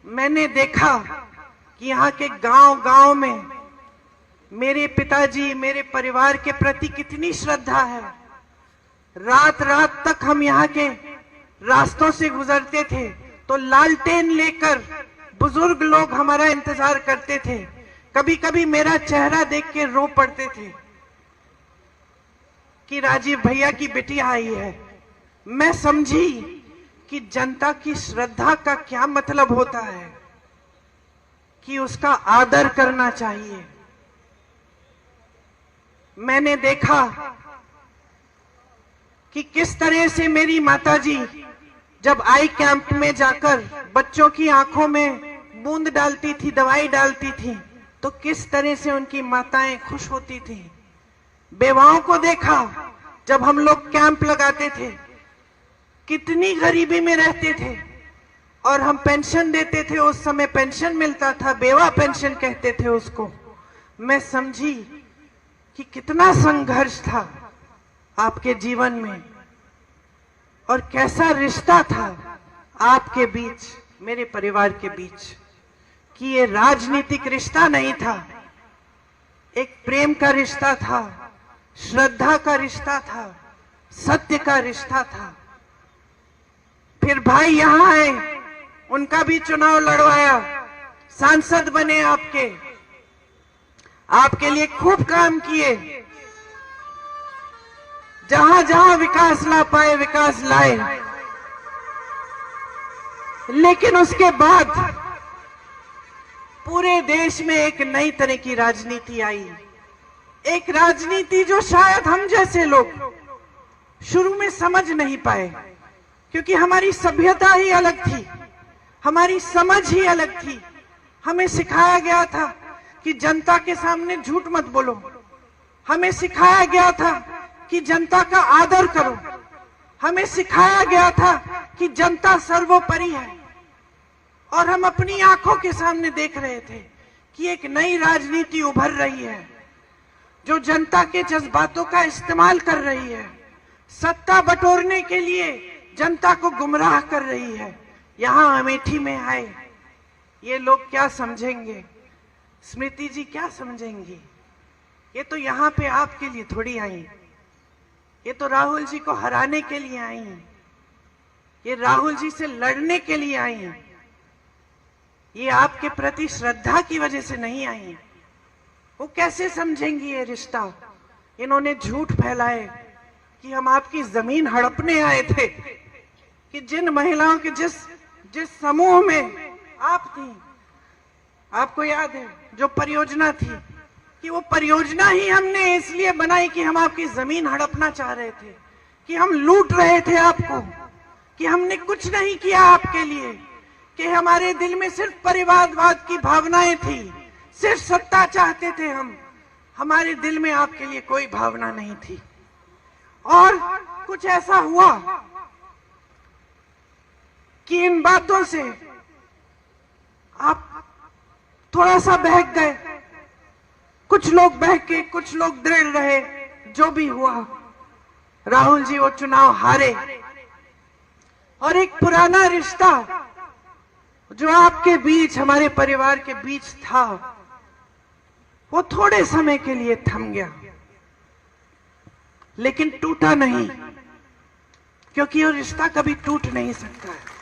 मैंने देखा कि यहाँ के गांव-गांव में मेरे पिताजी, मेरे परिवार के प्रति कितनी श्रद्धा है। रात रात तक हम यहाँ के रास्तों से गुजरते थे तो लालटेन लेकर बुजुर्ग लोग हमारा इंतजार करते थे। कभी कभी मेरा चेहरा देख के रो पड़ते थे कि राजीव भैया की बिटिया आई है। मैं समझी कि जनता की श्रद्धा का क्या मतलब होता है, कि उसका आदर करना चाहिए। मैंने देखा कि किस तरह से मेरी माताजी जब आई कैंप में जाकर बच्चों की आंखों में बूंद डालती थी, दवाई डालती थी, तो किस तरह से उनकी माताएं खुश होती थी। बेवाओं को देखा जब हम लोग कैंप लगाते थे, कितनी गरीबी में रहते थे और हम पेंशन देते थे। उस समय पेंशन मिलता था, बेवा पेंशन कहते थे उसको। मैं समझी कि कितना संघर्ष था आपके जीवन में और कैसा रिश्ता था आपके बीच, मेरे परिवार के बीच, कि ये राजनीतिक रिश्ता नहीं था, एक प्रेम का रिश्ता था, श्रद्धा का रिश्ता था, सत्य का रिश्ता था। फिर भाई यहां आए, उनका भी चुनाव लड़वाया, सांसद बने, आपके लिए खूब काम किए। जहां जहां विकास ला पाए विकास लाए। लेकिन उसके बाद पूरे देश में एक नई तरह की राजनीति आई, एक राजनीति जो शायद हम जैसे लोग शुरू में समझ नहीं पाए, क्योंकि हमारी सभ्यता ही अलग थी, हमारी समझ ही अलग थी। हमें सिखाया गया था कि जनता के सामने झूठ मत बोलो, हमें सिखाया गया था कि जनता का आदर करो, हमें सिखाया गया था कि जनता सर्वोपरि है। और हम अपनी आंखों के सामने देख रहे थे कि एक नई राजनीति उभर रही है जो जनता के जज्बातों का इस्तेमाल कर रही है, सत्ता बटोरने के लिए जनता को गुमराह कर रही है। यहां अमेठी में आए ये लोग क्या समझेंगे, स्मृति जी क्या समझेंगी? ये तो यहाँ पे आपके लिए थोड़ी आई, ये तो राहुल जी को हराने के लिए आई, ये राहुल जी से लड़ने के लिए आई, ये आपके प्रति श्रद्धा की वजह से नहीं आई। वो कैसे समझेंगी ये रिश्ता? इन्होंने झूठ फैलाए कि हम आपकी जमीन हड़पने आए थे, कि जिन महिलाओं के जिस समूह में आप थी, आपको याद है जो परियोजना थी, कि वो परियोजना ही हमने इसलिए बनाई कि हम आपकी जमीन हड़पना चाह रहे थे, कि हम लूट रहे थे आपको, कि हमने कुछ नहीं किया आपके लिए, कि हमारे दिल में सिर्फ परिवारवाद की भावनाएं थी, सिर्फ सत्ता चाहते थे हम, हमारे दिल में आपके लिए कोई भावना नहीं थी। और कुछ ऐसा हुआ कि इन बातों से आप थोड़ा सा बहक गए, कुछ लोग बहके, कुछ लोग दृढ़ रहे। जो भी हुआ, राहुल जी वो चुनाव हारे और एक पुराना रिश्ता जो आपके बीच, हमारे परिवार के बीच था, वो थोड़े समय के लिए थम गया, लेकिन टूटा नहीं, क्योंकि वो रिश्ता कभी टूट नहीं सकता है।